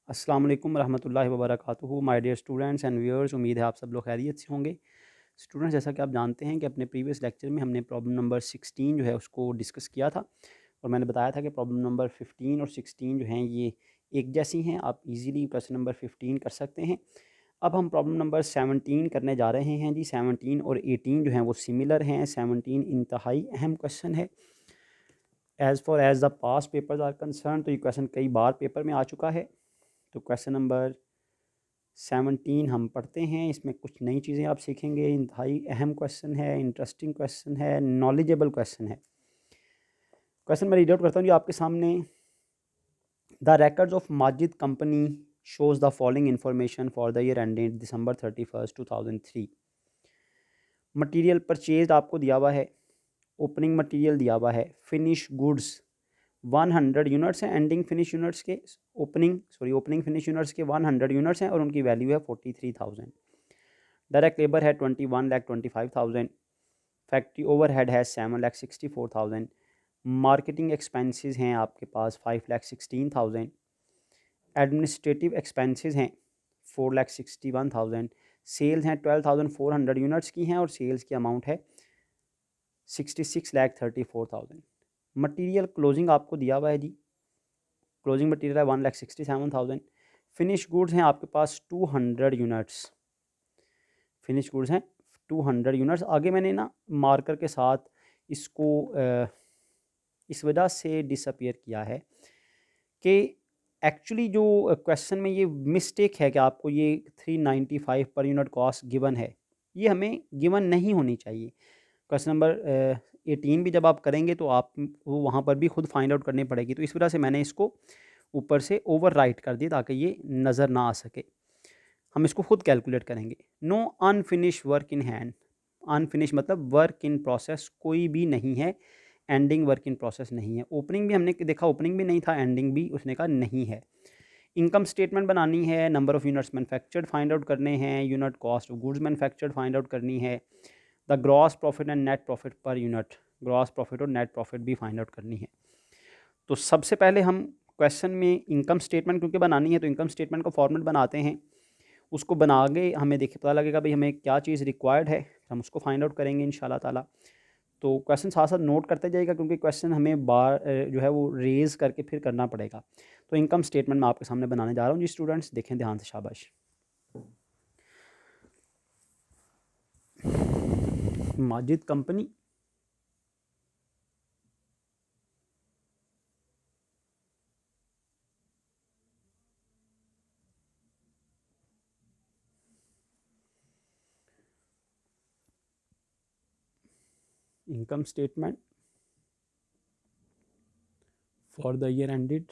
अस्सलाम वालेकुम रहमतुल्लाहि व बरकातुहू। My dear students and viewers, उम्मीद है आप सब लोग खैरियत से होंगे। स्टूडेंट्स, जैसा कि आप जानते हैं कि अपने प्रीवियस लेक्चर में हमने प्रॉब्लम नंबर 16 जो है उसको डिस्कस किया था और मैंने बताया था कि प्रॉब्लम नंबर 15 और 16 जो हैं ये एक जैसी हैं। आप इजीली क्वेश्चन नंबर 15 कर सकते हैं। अब हम प्रॉब्लम नंबर 17 करने जा रहे हैं जी। 17 और 18 जो हैं वो सिमिलर हैं। 17 इंतहाई अहम क्वेश्चन है। As far as the past papers are concerned, तो ये क्वेश्चन कई बार पेपर में आ चुका है। तो क्वेश्चन नंबर 17 हम पढ़ते हैं। इसमें कुछ नई चीज़ें आप सीखेंगे। इंतहाई अहम क्वेश्चन है, इंटरेस्टिंग क्वेश्चन है, नॉलेजेबल क्वेश्चन है। क्वेश्चन मैं रीड आउट करता हूँ जी आपके सामने। The records of Majid company shows the following information for the year ending December 31st 2003। Material purchase आपको दिया हुआ है, ओपनिंग मटेरियल दिया हुआ है, फिनिश गुड्स 100 यूनिट्स हैं, एंडिंग फिनिश यूनिट्स के ओपनिंग फिनिश यूनिट्स के 100 यूनिट्स हैं और उनकी वैल्यू है 43,000। डायरेक्ट लेबर है 21,25,000। फैक्ट्री ओवरहेड है 7,64,000। मार्केटिंग एक्सपेंसेस हैं आपके पास 5,16,000। एडमिनिस्ट्रेटिव एक्सपेंसेस हैं 4,61,000। सेल्स हैं 12,400 यूनिट्स की हैं और सेल्स की अमाउंट है 66,34,000। मटेरियल क्लोजिंग आपको दिया हुआ है जी। क्लोजिंग मटेरियल है 1,67,000। फिनिश गुड्स हैं आपके पास 200 यूनिट्स। फिनिश गुड्स हैं 200 यूनिट्स। आगे मैंने ना मार्कर के साथ इसको इस वजह से डिसअपियर किया है कि एक्चुअली जो क्वेश्चन में ये मिस्टेक है कि आपको ये 395 पर यूनिट कॉस्ट गिवन है, ये हमें गिवन नहीं होनी चाहिए। क्वेश्चन नंबर 18 भी जब आप करेंगे तो आपको वहाँ पर भी खुद फाइंड आउट करनी पड़ेगी। तो इस वजह से मैंने इसको ऊपर से ओवर राइट कर दिया ताकि ये नज़र ना आ सके। हम इसको खुद कैलकुलेट करेंगे। No unfinished work in hand. Unfinished मतलब वर्क इन प्रोसेस कोई भी नहीं है, एंडिंग वर्क इन प्रोसेस नहीं है। ओपनिंग भी हमने देखा, ओपनिंग भी नहीं था, एंडिंग भी उसने कहा नहीं है। इनकम स्टेटमेंट बनानी है, number of units manufactured find out करने हैं, unit cost of goods manufactured find out करनी है, the gross profit and net profit per unit, gross profit और नेट प्रॉफिट भी फाइंड आउट करनी है। तो सबसे पहले हम क्वेश्चन में इनकम स्टेटमेंट क्योंकि बनानी है तो इनकम स्टेटमेंट का फॉर्मेट बनाते हैं। उसको बना के हमें देखिए पता लगेगा भाई हमें क्या चीज़ रिक्वायर्ड है, हम उसको फाइंड आउट करेंगे इंशाल्लाह ताला। तो क्वेश्चन साथ साथ नोट करते जाइएगा क्योंकि क्वेश्चन हमें बार जो है वो रेज करके फिर करना पड़ेगा। तो इनकम स्टेटमेंट मैं आपके सामने बनाने जा रहा हूँ जी। स्टूडेंट्स देखें ध्यान से, शाबाश। Majid company income statement for the year ended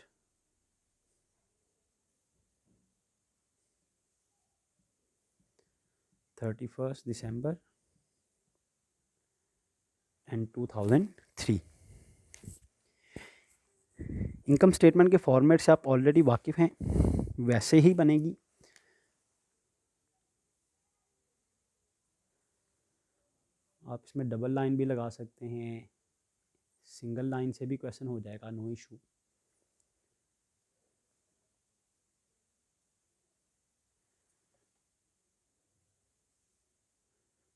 31st December and 2003। Income statement के फॉर्मेट से आप ऑलरेडी वाकिफ़ हैं, वैसे ही बनेगी। आप इसमें डबल लाइन भी लगा सकते हैं, सिंगल लाइन से भी क्वेश्चन हो जाएगा, नो इशू।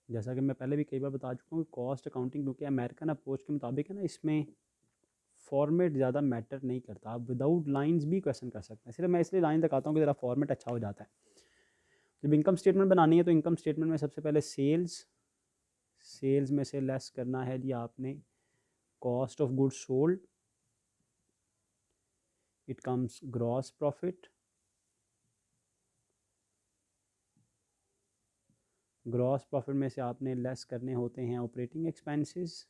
जैसा कि मैं पहले भी कई बार बता चुका हूँ कि कॉस्ट अकाउंटिंग क्योंकि अमेरिकन अप्रोच के मुताबिक है ना, इसमें फॉर्मेट ज़्यादा मैटर नहीं करता। आप विदाउट लाइंस भी क्वेश्चन कर सकते हैं, सिर्फ मैं इसलिए लाइन दिखाता हूँ कि ज़रा फॉर्मेट अच्छा हो जाता है। जब इनकम स्टेटमेंट बनानी है तो इनकम स्टेटमेंट में सबसे पहले सेल्स में से लेस करना है जी आपने cost of goods sold, it comes gross profit, gross profit में से आपने लेस करने होते हैं ऑपरेटिंग एक्सपेंसेस,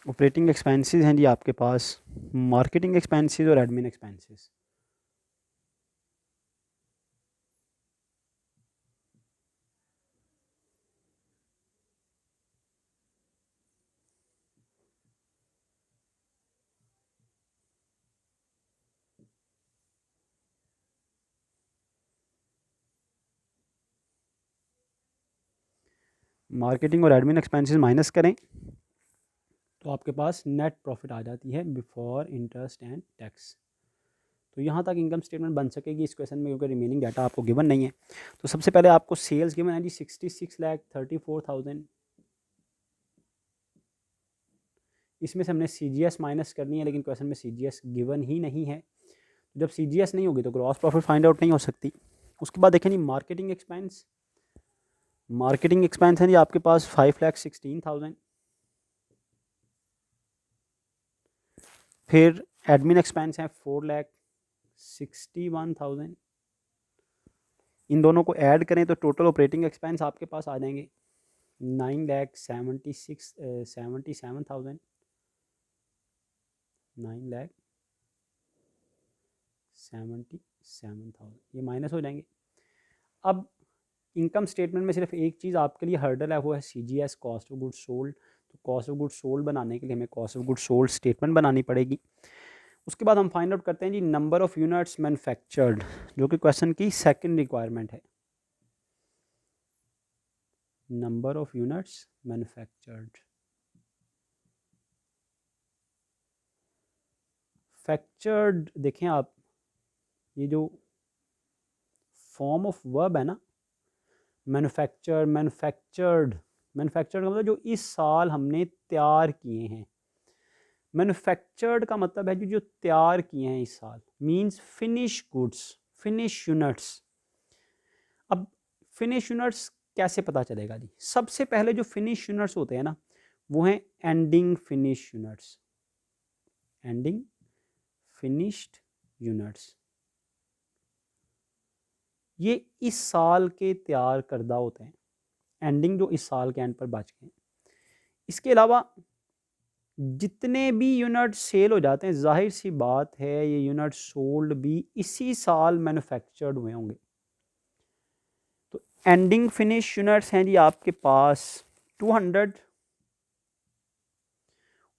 ऑपरेटिंग एक्सपेंसेस हैं जी आपके पास मार्केटिंग एक्सपेंसेस और एडमिन एक्सपेंसेस। मार्केटिंग और एडमिन एक्सपेंसेस माइनस करें तो आपके पास नेट प्रॉफिट आ जाती है बिफोर इंटरेस्ट एंड टैक्स। तो यहाँ तक इनकम स्टेटमेंट बन सकेगी इस क्वेश्चन में, क्योंकि रिमेनिंग डाटा आपको गिवन नहीं है। तो सबसे पहले आपको सेल्स गिवन है जी 66,34,000। इसमें से हमने CGS माइनस करनी है, लेकिन क्वेश्चन में CGS गिवन ही नहीं है। जब CGS नहीं होगी तो ग्रॉस प्रॉफिट फाइंड आउट नहीं हो सकती। उसके बाद देखें जी मार्केटिंग एक्सपेंस। मार्केटिंग एक्सपेंस है जी आपके पास 5,16,000। फिर एडमिन एक्सपेंस है 4,61,000। इन दोनों को ऐड करें तो टोटल ऑपरेटिंग एक्सपेंस आपके पास आ जाएंगे 9,77,000। 9,77,000 ये माइनस हो जाएंगे। अब इनकम स्टेटमेंट में सिर्फ एक चीज़ आपके लिए हर्डल है, वो है CGS cost of goods sold. तो कॉस्ट ऑफ गुड्स सोल्ड बनाने के लिए हमें cost of goods sold statement बनानी पड़ेगी। उसके बाद हम फाइंड आउट करते हैं जी नंबर ऑफ़ यूनिट्स मैन्युफैक्चर्ड, जो कि क्वेश्चन की सेकंड रिक्वायरमेंट है। Number of units manufactured. फैक्चर्ड देखें आप, ये जो फॉर्म ऑफ वर्ब है ना, मैन्युफैक्चर्ड, मैन्युफैक्चर्ड का मतलब जो इस साल हमने तैयार किए हैं। मैन्युफैक्चर्ड का मतलब है जो तैयार किए हैं इस साल, means finish goods, finish units. अब फिनिश यूनिट्स कैसे पता चलेगा जी? सबसे पहले जो फिनिश यूनिट्स होते हैं ना, वो हैं ending finish units. Ending finished units ये इस साल के तैयार करदा होते हैं, एंडिंग जो इस साल के एंड पर बच गए। इसके अलावा जितने भी यूनिट सेल हो जाते हैं, जाहिर सी बात है ये यूनिट सोल्ड भी इसी साल मैन्युफैक्चर्ड हुए होंगे। तो एंडिंग फिनिश यूनिट्स हैं जी आपके पास 200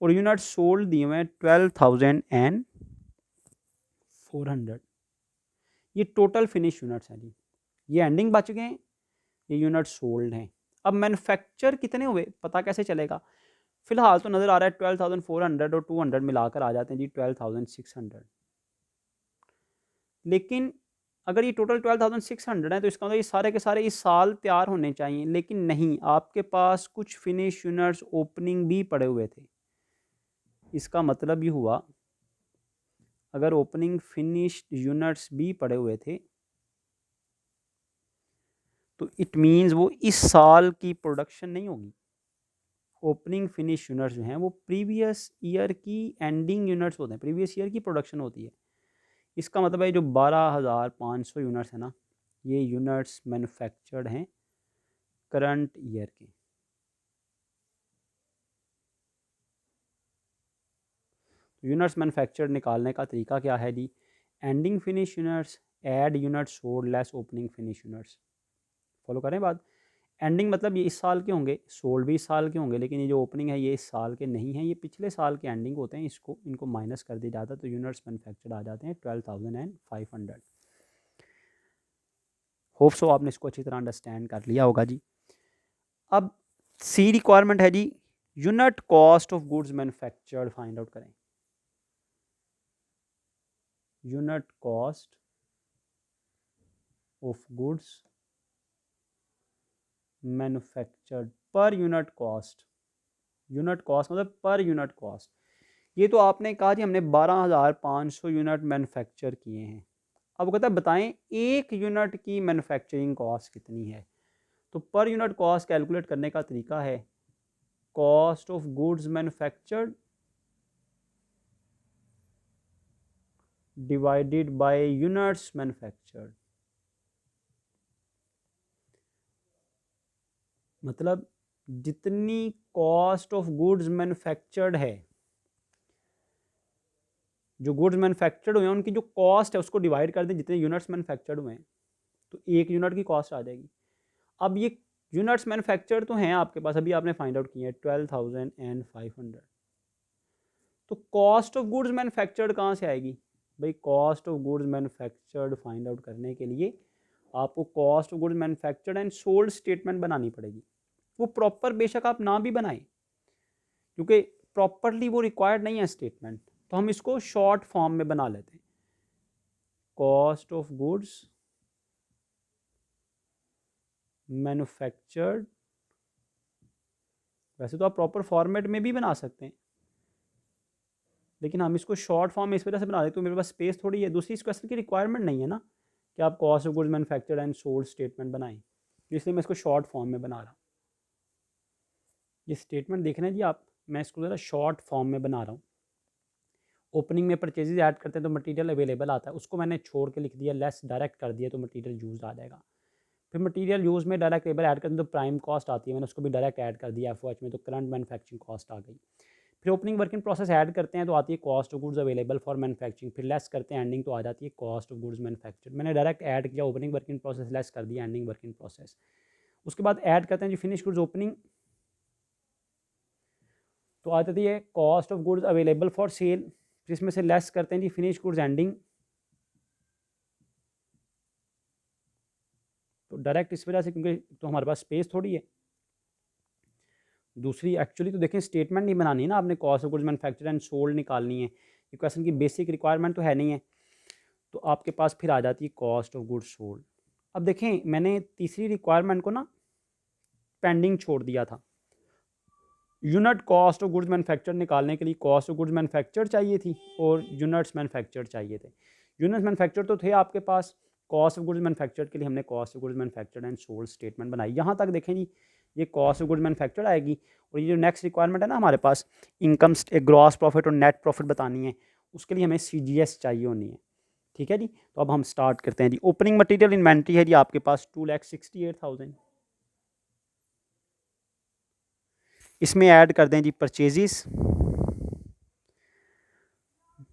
और यूनिट सोल्ड दिए हुए हैं 12,400। ये टोटल फिनिश यूनिट्स हैं जी। ये एंडिंग बच गए, ये यूनिट सोल्ड हैं। अब मैन्युफैक्चर कितने हुए पता कैसे चलेगा? फिलहाल तो नज़र आ रहा है 12,400 और 200 मिलाकर आ जाते हैं जी 12,600। लेकिन अगर ये टोटल 12,600 है तो इसका मतलब ये सारे के सारे इस साल तैयार होने चाहिए, लेकिन नहीं, आपके पास कुछ फिनिश यूनिट्स ओपनिंग भी पड़े हुए थे। इसका मतलब ये हुआ अगर ओपनिंग फिनिश्ड यूनिट्स भी पड़े हुए थे तो इट मीन्स वो इस साल की प्रोडक्शन नहीं होगी। ओपनिंग फिनिश यूनिट्स जो हैं वो प्रीवियस ईयर की एंडिंग यूनिट्स होते हैं, प्रीवियस ईयर की प्रोडक्शन होती है। इसका मतलब है जो 12,500 यूनिट्स है ना, ये यूनिट्स मैन्युफैक्चर्ड हैं करंट ईयर के। यूनिट्स मैन्युफैक्चर्ड निकालने का तरीका क्या है जी? Ending finish units add units sold less opening finish units. Follow करें बात? एंडिंग मतलब ये इस साल के होंगे, सोल्ड भी इस साल के होंगे, लेकिन ये जो ओपनिंग है ये इस साल के नहीं है, ये पिछले साल के एंडिंग होते हैं। इसको इनको माइनस कर दिया जाता है तो यूनिट्स मैन्युफैक्चर्ड आ जाते हैं 12,500। होप सो आपने इसको अच्छी तरह अंडरस्टैंड कर लिया होगा जी। अब सी रिक्वायरमेंट है जी unit cost of goods manufactured find out करें। Unit cost of goods manufactured per unit cost. Unit cost मतलब पर यूनिट कॉस्ट। ये तो आपने कहा जी हमने 12,500 यूनिट मैन्युफैक्चर किए हैं। अब कहता है बताएं एक यूनिट की मैन्युफैक्चरिंग कॉस्ट कितनी है। तो पर यूनिट कॉस्ट कैलकुलेट करने का तरीका है cost of goods manufactured divided by units manufactured. मतलब जितनी कॉस्ट ऑफ गुड्स मैन्युफैक्चर्ड है, जो गुड्स मैन्युफैक्चर्ड हुए हैं उनकी जो कॉस्ट है उसको डिवाइड कर दें जितने यूनिट्स मैन्युफैक्चर्ड हुए हैं, तो एक यूनिट की कॉस्ट आ जाएगी। अब ये यूनिट्स मैन्युफैक्चर्ड तो हैं आपके पास, अभी आपने फाइंड आउट किए हैं 12,500। तो कॉस्ट ऑफ गुड्स मैन्युफैक्चर्ड कहाँ से आएगी भाई? Cost of goods manufactured find out करने के लिए आपको cost of goods manufactured and sold statement बनानी पड़ेगी। वो प्रॉपर बेशक आप ना भी बनाएं, क्योंकि प्रॉपरली वो रिक्वायर्ड नहीं है स्टेटमेंट, तो हम इसको शॉर्ट फॉर्म में बना लेते हैं। कॉस्ट ऑफ गुड्स मैन्युफैक्चर्ड, वैसे तो आप प्रॉपर फॉर्मेट में भी बना सकते हैं, लेकिन हम इसको शॉर्ट फॉर्म में इस वजह से बना देते हैं, तो मेरे पास स्पेस थोड़ी है। दूसरी, इस क्वेश्चन की रिक्वायरमेंट नहीं है ना कि आप cost of goods manufactured and sold statement बनाएं, इसलिए मैं इसको शॉर्ट फॉर्म में बना रहा हूँ। ये स्टेटमेंट देख रहे हैं जी आप, मैं इसको ज़रा शॉर्ट फॉर्म में बना रहा हूँ। ओपनिंग में परचेजेज ऐड करते हैं तो मटेरियल अवेलेबल आता है, उसको मैंने छोड़ के लिख दिया लेस, डायरेक्ट कर दिया तो मटेरियल यूज आ जाएगा। फिर मटेरियल यूज में डायरेक्ट लेबर ऐड करते हैं तो प्राइम कॉस्ट आती है, मैंने उसको भी डायरेक्ट ऐड कर दिया एफओएच में, तो करंट मैन्युफैक्चरिंग कॉस्ट आ गई। फिर ओपनिंग वर्किंग प्रोसेस ऐड करते हैं तो आती है cost of goods available for manufacturing, फिर लेस करते हैं एंडिंग तो आ जाती है कॉस्ट ऑफ गुड्स मैन्युफैक्चर्ड। मैंने डायरेक्ट ऐड किया ओपनिंग वर्किंग प्रोसेस, लेस कर दिया एंडिंग वर्किंग प्रोसेस। उसके बाद ऐड करते हैं जी फिनिश गुड्स ओपनिंग, तो आ जाती है cost of goods available for sale, जिसमें से लेस करते हैं जी फिनिश गुड्स एंडिंग, तो डायरेक्ट इस वजह से क्योंकि तो हमारे पास स्पेस थोड़ी है। दूसरी एक्चुअली तो देखें स्टेटमेंट नहीं बनानी है ना आपने, cost of goods manufactured and sold निकालनी है, ये क्वेश्चन की बेसिक रिक्वायरमेंट तो है नहीं है, तो आपके पास फिर आ जाती है कॉस्ट ऑफ गुड्स सोल्ड। अब देखें मैंने तीसरी रिक्वायरमेंट को ना पेंडिंग छोड़ दिया था, unit cost of goods manufactured निकालने के लिए कॉस्ट ऑफ गुड्स मैन्युफैक्चर्ड चाहिए थी और यूनिट्स मैन्युफैक्चर्ड चाहिए थे। यूनिट्स मैन्युफैक्चर्ड तो थे आपके पास, कॉस्ट ऑफ गुड्स मैन्युफैक्चर्ड के लिए हमने cost of goods manufactured and sold statement बनाई। यहाँ तक देखें जी ये कॉस्ट ऑफ गुड्स मैन्युफैक्चर्ड आएगी, और ये जो नेक्स्ट रिक्वायरमेंट है ना हमारे पास, इनकम ग्रॉस प्रॉफिट और नेट प्रॉफिट बतानी है, उसके लिए हमें CGS चाहिए होनी है। ठीक है जी, तो अब हम स्टार्ट करते हैं जी। ओपनिंग मटेरियल इन्वेंट्री है जी आपके पास 2,68,000, इसमें ऐड कर दें जी परचेजेस,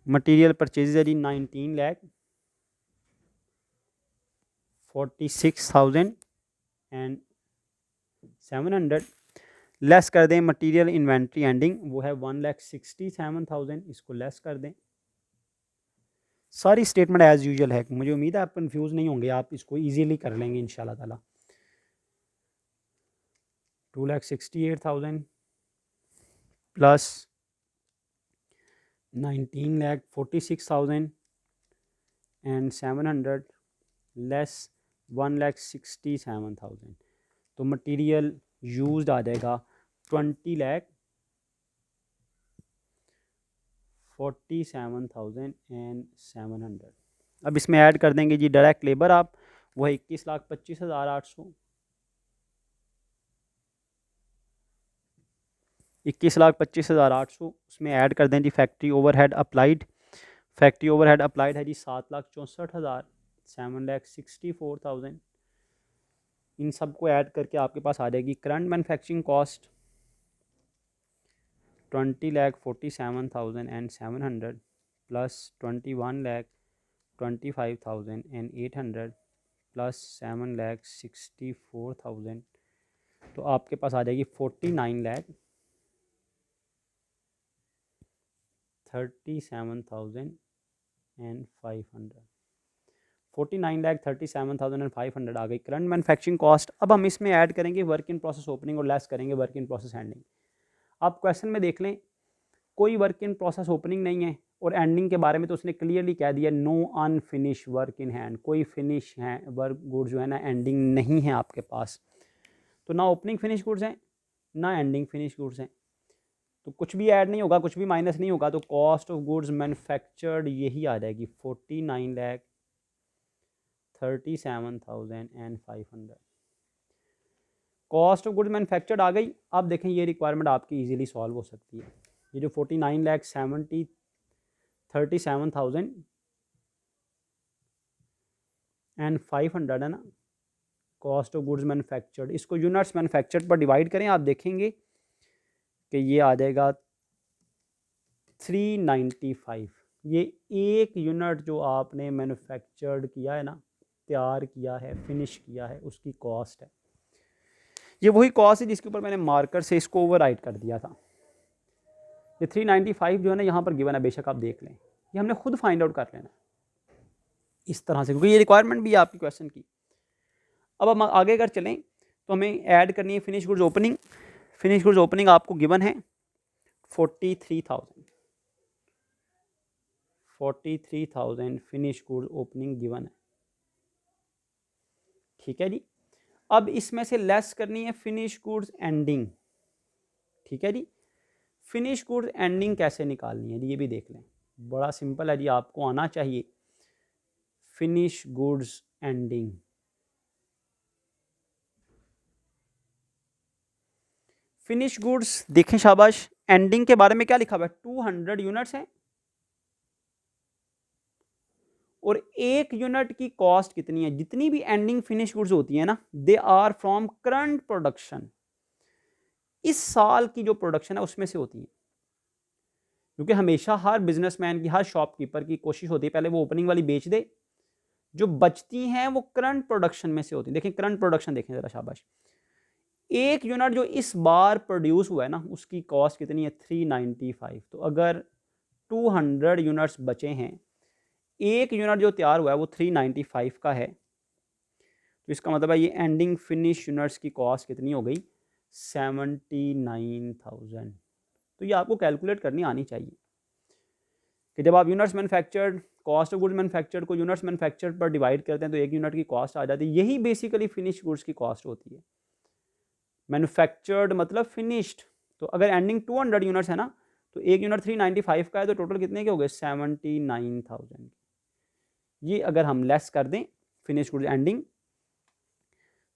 मटेरियल परचेजेज है जी 19,46,700, लेस कर दें मटेरियल इन्वेंट्री एंडिंग, वो है 1,67,000, इसको लेस कर दें। सारी स्टेटमेंट एज यूजुअल है, मुझे उम्मीद है आप कंफ्यूज नहीं होंगे, आप इसको इजीली कर लेंगे इंशाल्लाह ताला। 2,68,000 प्लस 19,46,700 लेस 1,67,000, तो मटेरियल यूज्ड आ जाएगा 20,47,700। अब इसमें ऐड कर देंगे जी डायरेक्ट लेबर आप, वो है 21,25,800, 21,25,800। उसमें ऐड कर दें जी factory overhead applied, factory overhead applied है जी 7,64,000, 7,64,000। इन सब को ऐड करके आपके पास आ जाएगी current manufacturing cost 20,47,700 plus 21,25,800 plus 7,64,000, तो आपके पास आ जाएगी 49,37,500, 49,37,500 आ गई करंट मैन्युफैक्चरिंग कॉस्ट। अब हम इसमें ऐड करेंगे वर्क इन प्रोसेस ओपनिंग और लेस करेंगे वर्क इन प्रोसेस एंडिंग। आप क्वेश्चन में देख लें कोई वर्क इन प्रोसेस ओपनिंग नहीं है, और एंडिंग के बारे में तो उसने क्लियरली कह दिया no unfinished work in hand, कोई फिनिश है वर्क गुड्स जो है ना एंडिंग नहीं है आपके पास, तो ना ओपनिंग फिनिश गुड्स हैं ना एंडिंग फिनिश गुड्स हैं, तो कुछ भी ऐड नहीं होगा, कुछ भी माइनस नहीं होगा, तो कॉस्ट ऑफ गुड्स मैन्युफैक्चर्ड यही आ जाएगी 49,37,500। कॉस्ट ऑफ गुड्स मैन्युफैक्चर्ड आ गई। अब देखें ये रिक्वायरमेंट आपकी इजीली सॉल्व हो सकती है। ये जो 49,37,500 है ना कॉस्ट ऑफ गुड्स मैन्युफैक्चर्ड, इसको यूनिट्स मैन्युफैक्चर्ड पर डिवाइड करें, आप देखेंगे कि ये आ जाएगा 395। ये एक यूनिट जो आपने मैन्युफैक्चर्ड किया है ना, तैयार किया है, फिनिश किया है, उसकी कॉस्ट है। ये वही कॉस्ट है जिसके ऊपर मैंने मार्कर से इसको ओवरराइट कर दिया था। ये 395 जो है ना यहाँ पर गिवन है, बेशक आप देख लें, ये हमने खुद फाइंड आउट कर लेना इस तरह से, क्योंकि ये रिक्वायरमेंट भी है आपकी क्वेश्चन की। अब हम आगे अगर चलें तो हमें ऐड करनी है finish goods opening. Finish goods opening आपको गिवन है 43,000, 43,000 फिनिश गुड्स ओपनिंग गिवन है, ठीक है जी। अब इसमें से लेस करनी है फिनिश गुड्स एंडिंग, ठीक है जी। फिनिश गुड्स एंडिंग कैसे निकालनी है जी, ये भी देख लें, बड़ा सिंपल है जी, आपको आना चाहिए। Finish goods ending, finish goods देखें शाबाश, एंडिंग के बारे में क्या लिखा हुआ है, 200 यूनिट्स हैं और एक यूनिट की कॉस्ट कितनी है। जितनी भी एंडिंग फिनिश गुड्स होती है ना, they are from current production, इस साल की जो प्रोडक्शन है उसमें से होती है। क्योंकि हमेशा हर बिजनेसमैन की, हर शॉपकीपर की कोशिश होती है पहले वो ओपनिंग वाली बेच दे, जो बचती हैं वो करंट प्रोडक्शन में से होती है। देखें करंट प्रोडक्शन देखें जरा शाबाश, एक यूनिट जो इस बार प्रोड्यूस हुआ है ना, उसकी कॉस्ट कितनी है 395। तो अगर 200 यूनिट्स बचे हैं, एक यूनिट जो तैयार हुआ है वो 395 का है, तो इसका मतलब है ये एंडिंग फिनिश यूनिट्स की कॉस्ट कितनी हो गई 79,000। तो ये आपको कैलकुलेट करनी आनी चाहिए कि जब आप units manufactured, cost of goods manufactured को यूनिट्स मैन्युफैक्चर्ड पर डिवाइड करते हैं तो एक यूनिट की कॉस्ट आ जाती है। यही बेसिकली फिनिश गुड्स की कॉस्ट होती है। मैन्युफैक्चर्ड मतलब फिनिश्ड, तो अगर एंडिंग 200 यूनिट्स है ना, तो एक यूनिट 395 का है, तो टोटल कितने के हो गए 79,000। ये अगर हम लेस कर दें फिनिश गुड्स एंडिंग,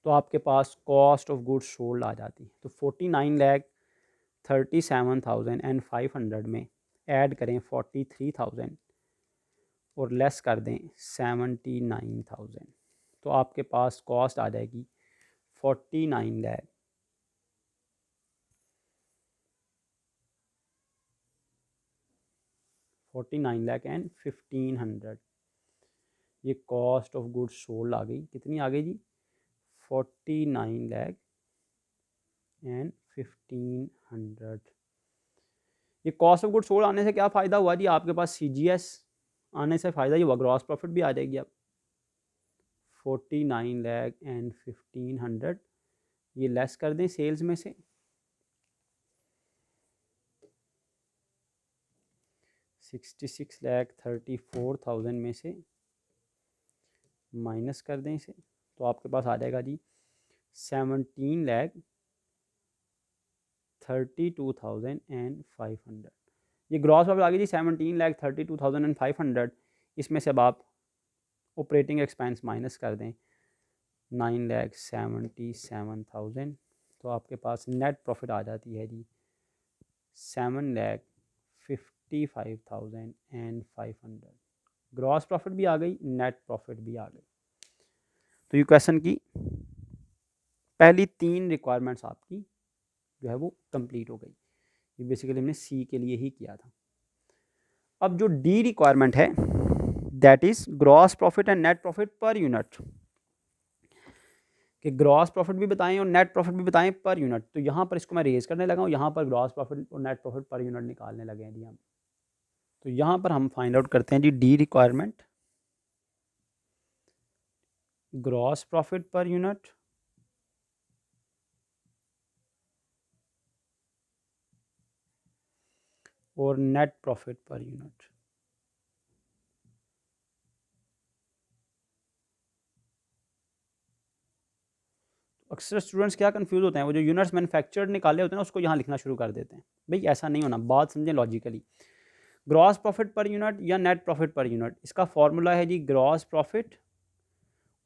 तो आपके पास कॉस्ट ऑफ गुड्स सोल्ड आ जाती है। तो 49,37,500 में ऐड करें 43,000 और लेस कर दें 79,000, तो आपके पास कॉस्ट आ जाएगी 49 लाख 49,1500। ये कॉस्ट ऑफ गुड्स सोल्ड आ गई, कितनी आ गई जी 49,1500। ये कॉस्ट ऑफ गुड्स सोल्ड आने से क्या फ़ायदा हुआ जी, आपके पास CGS आने से फ़ायदा ये हुआ, ग्रॉस प्रॉफिट भी आ जाएगी अब 49,1500। ये लेस कर दें सेल्स में से 66,34,000 में से माइनस कर दें इसे, तो आपके पास आ जाएगा जी 17,32,500। ये ग्रॉस प्रॉफिट आ गई जी 17,32,500। इसमें से अब आप ऑपरेटिंग एक्सपेंस माइनस कर दें 9,77,000, तो आपके पास नेट प्रॉफिट आ जाती है जी 7,55,500। ग्रॉस प्रॉफिट भी आ गई, नेट प्रॉफिट भी आ गई। तो ये क्वेश्चन की पहली 3 रिक्वायरमेंट्स आपकी जो है वो कंप्लीट हो गई। ये बेसिकली हमने सी के लिए ही किया था। अब जो डी रिक्वायरमेंट है that is gross profit and net profit per unit, कि ग्रॉस प्रॉफिट भी बताएं और नेट प्रॉफिट भी बताएं पर यूनिट। तो यहाँ पर इसको मैं रेज करने लगा हूँ, यहाँ पर ग्रॉस प्रॉफिट और नेट प्रॉफिट पर यूनिट निकालने लगे हैं जी हम। तो यहाँ पर हम फाइंड आउट करते हैं G D requirement, gross profit per unit और नेट प्रॉफिट पर यूनिट। अक्सर स्टूडेंट्स क्या कंफ्यूज होते हैं, वो जो यूनिट्स मैन्युफैक्चर्ड निकाले होते हैं ना उसको यहाँ लिखना शुरू कर देते हैं। भाई ऐसा नहीं होना, बात समझें logically. Gross profit per unit या नेट प्रॉफिट पर यूनिट, इसका फॉर्मूला है जी gross profit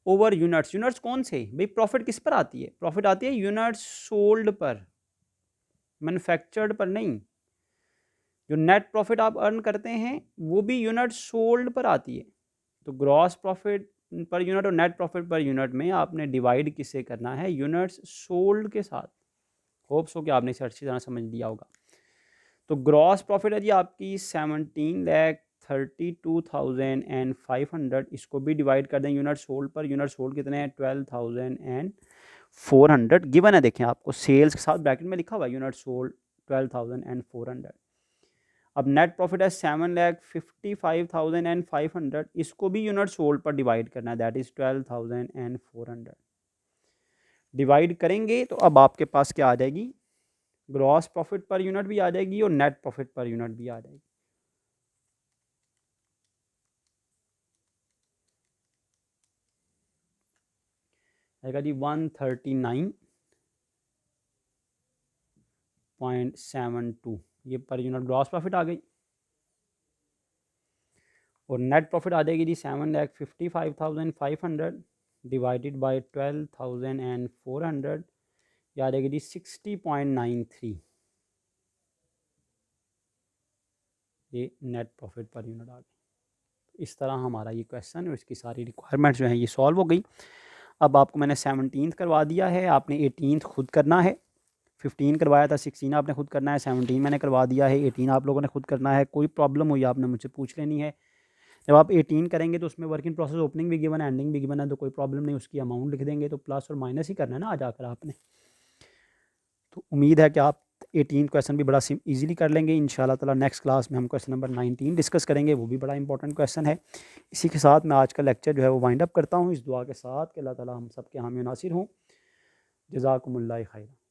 over units. Units कौन से भाई, प्रॉफिट किस पर आती है, प्रॉफिट आती है यूनिट्स सोल्ड पर, मैन्युफैक्चर्ड पर नहीं। जो नेट प्रॉफिट आप अर्न करते हैं वो भी यूनिट सोल्ड पर आती है। तो ग्रॉस प्रॉफिट पर यूनिट और नेट प्रॉफिट पर यूनिट में आपने डिवाइड किससे करना है, यूनिट्स सोल्ड के साथ। होप्स हो कि आपने इसे अच्छी तरह समझ लिया होगा। तो ग्रॉस प्रॉफिट है जी आपकी 17,32,500, इसको भी डिवाइड कर दें यूनिट सोल्ड पर। यूनिट सोल्ड कितने हैं 12,400 गिवन है, देखें आपको सेल्स के साथ ब्रैकेट में लिखा हुआ है यूनिट सोल्ड 12,400। अब नेट प्रॉफिट है 7,55,500, इसको भी यूनिट सोल्ड पर डिवाइड करना है, दैट इज 12,400। डिवाइड करेंगे तो अब आपके पास क्या आ जाएगी, ग्रॉस प्रॉफिट पर यूनिट भी आ जाएगी और नेट प्रॉफिट पर यूनिट भी आ जाएगी। आएगा जी 139.72, ये पर यूनिट ग्रॉस प्रॉफिट आ गई। और नेट प्रॉफिट आ जाएगी जी 7,55,500 डिवाइडेड बाई 12,400, ये आ जाएगी जी 60.93, ये नेट प्रॉफिट पर यूनिट आ गई। इस तरह हमारा ये क्वेश्चन और इसकी सारी रिक्वायरमेंट्स जो हैं ये सॉल्व हो गई। अब आपको मैंने 17th करवा दिया है, आपने 18th खुद करना है। 15 करवाया था, 16 आपने खुद करना है, 17 मैंने करवा दिया है, 18 आप लोगों ने खुद करना है। कोई प्रॉब्लम हुई आपने मुझसे पूछ लेनी है। जब आप 18 करेंगे तो उसमें वर्क इन प्रोसेस ओपनिंग भी गिवन है, एंडिंग भी गिवन है, तो कोई प्रॉब्लम नहीं, उसकी अमाउंट लिख देंगे। तो प्लस और माइनस ही करना है ना आज आकर आपने। तो उम्मीद है कि आप 18 क्वेश्चन भी बड़ा इजीली कर लेंगे इंशाल्लाह ताला। नेक्स्ट क्लास में हम क्वेश्चन नंबर 19 डिस्कस करेंगे, वो भी बड़ा इंपॉर्टेंट क्वेश्चन है। इसी के साथ मैं आज का लेक्चर जो है वो वाइंड अप करता हूँ इस दुआ के साथ कि अल्लाह ताला हम सब के हामी नासिर हों। जज़ाकुमुल्लाह खैर।